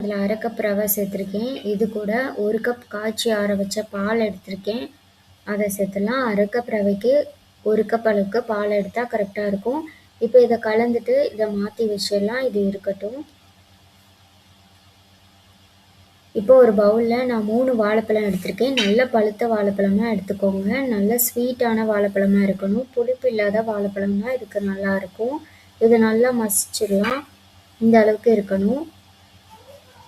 அதில் அரை கப் ரவை சேர்த்துருக்கேன். இது கூட 1 கப் காய்ச்சி ஆற வச்ச பால் எடுத்திருக்கேன். அதை சேர்த்துடலாம். அரை கப் ரவைக்கு 1 கப் அளவுக்கு பால் எடுத்தால் கரெக்டாக இருக்கும். இப்போ இதை கலந்துட்டு இதை மாற்றி வச்சிடலாம். இது இருக்கட்டும். இப்போ ஒரு பவுலில் நான் 3 வாழைப்பழம் எடுத்திருக்கேன். நல்ல பழுத்த வாழைப்பழமாக எடுத்துக்கோங்க. நல்ல ஸ்வீட்டான வாழைப்பழமாக இருக்கணும். புளிப்பு இல்லாத வாழைப்பழம் தான் இதுக்கு நல்லாயிருக்கும். இதை நல்லா மசிச்சிடலாம். இந்த அளவுக்கு இருக்கணும்.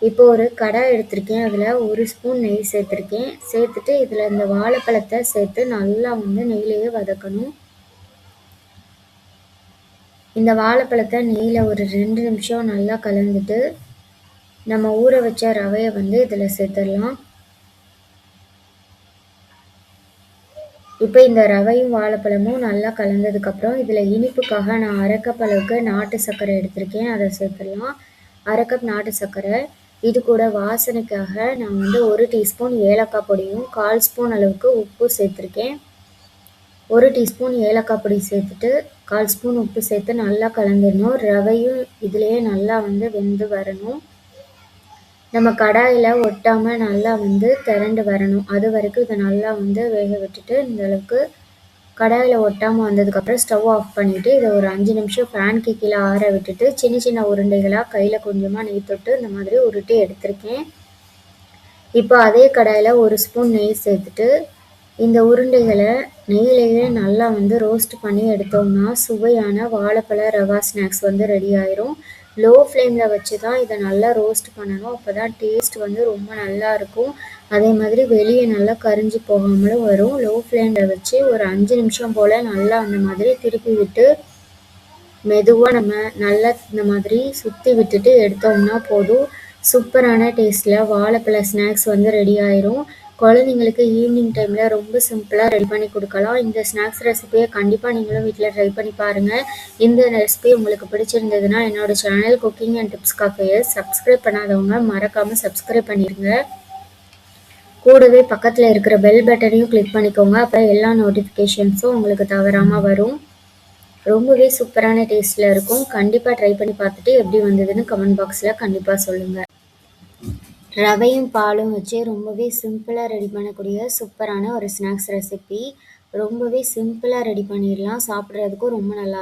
இப்போ ஒரு கடாய் எடுத்திருக்கேன். அதில் 1 ஸ்பூன் நெய் சேர்த்துருக்கேன். சேர்த்துட்டு இதில் இந்த வாழைப்பழத்தை சேர்த்து நல்லா நெய்யிலேயே வதக்கணும். இந்த வாழைப்பழத்தை நெய்யில் ஒரு 2 நிமிஷம் நல்லா கலந்துட்டு நம்ம ஊற வச்ச ரவையை இதில் சேர்த்துடலாம். இப்போ இந்த ரவையும் வாழைப்பழமும் நல்லா கலந்ததுக்கப்புறம் இதில் இனிப்புக்காக நான் அரை கப் அளவுக்கு நாட்டு சர்க்கரை எடுத்திருக்கேன். அதை சேர்த்துடலாம். அரை கப் நாட்டு சர்க்கரை. இது கூட வாசனைக்காக நான் 1 டீஸ்பூன் ஏலக்காய் பொடியும் 1/4 ஸ்பூன் அளவுக்கு உப்பு சேர்த்துருக்கேன். 1 டீஸ்பூன் ஏலக்காய் பொடி சேர்த்துட்டு 1/4 ஸ்பூன் உப்பு சேர்த்து நல்லா கலந்துடணும். ரவையும் இதுலேயே நல்லா வெந்து வரணும். நம்ம கடாயில் ஒட்டாமல் நல்லா திரண்டு வரணும். அது வரைக்கும் இதை நல்லா வேக விட்டுட்டு இந்த அளவுக்கு கடாயில் ஒட்டாமல் வந்ததுக்கப்புறம் ஸ்டவ் ஆஃப் பண்ணிவிட்டு இதை ஒரு 5 நிமிஷம் ஃபேனுக்கு கீழே ஆற விட்டுட்டு சின்ன சின்ன உருண்டைகளாக கையில் கொஞ்சமாக நெய் தொட்டு இந்த மாதிரி உருட்டி எடுத்திருக்கேன். இப்போ அதே கடாயில் 1 ஸ்பூன் நெய் சேர்த்துட்டு இந்த உருண்டைகளை நெய்யிலேயே நல்லா ரோஸ்ட் பண்ணி எடுத்தோம்னா சுவையான வாழைப்பழ ரவா ஸ்நாக்ஸ் ரெடி ஆயிரும். லோ ஃப்ளேமில் வச்சு தான் இதை நல்லா ரோஸ்ட் பண்ணணும். அப்போ தான் டேஸ்ட் ரொம்ப நல்லா இருக்கும். அதே மாதிரி வெளியே நல்லா கரிஞ்சு போகாமலும் வரும். லோ ஃப்ளேமில் வச்சு ஒரு 5 நிமிஷம் போல் நல்லா அந்த மாதிரி திருப்பி விட்டு மெதுவாக நம்ம நல்லா இந்த மாதிரி சுற்றி விட்டுட்டு எடுத்தோம்னா போதும். சூப்பரான டேஸ்ட்டில் வாழைப்பழ ஸ்நாக்ஸ் ரெடி ஆயிரும். குழந்தைங்களுக்கு ஈவினிங் டைமில் ரொம்ப சிம்பிளாக ரெடி பண்ணி கொடுக்கலாம். இந்த ஸ்நாக்ஸ் ரெசிபியை கண்டிப்பாக நீங்களும் வீட்டில் ட்ரை பண்ணி பாருங்கள். இந்த ரெசிபி உங்களுக்கு பிடிச்சிருந்ததுன்னா என்னோடய சேனல் குக்கிங் அண்ட் டிப்ஸ் காஃபியை சப்ஸ்கிரைப் பண்ணாதவங்க மறக்காமல் சப்ஸ்கிரைப் பண்ணிடுங்க. கூடவே பக்கத்தில் இருக்கிற பெல் பட்டனையும் கிளிக் பண்ணிக்கோங்க. அப்புறம் எல்லா நோட்டிஃபிகேஷன்ஸும் உங்களுக்கு தவறாமல் வரும். ரொம்பவே சூப்பரான டேஸ்ட்டில் இருக்கும். கண்டிப்பாக ட்ரை பண்ணி பார்த்துட்டு எப்படி வந்ததுன்னு கமெண்ட் பாக்ஸில் கண்டிப்பாக சொல்லுங்கள். ரவையும் பாலும் வச்சு ரொம்பவே சிம்பிளாக ரெடி பண்ணக்கூடிய சூப்பரான ஒரு ஸ்நாக்ஸ் ரெசிபி. ரொம்பவே சிம்பிளாக ரெடி பண்ணிடலாம். சாப்பிட்றதுக்கும் ரொம்ப நல்லா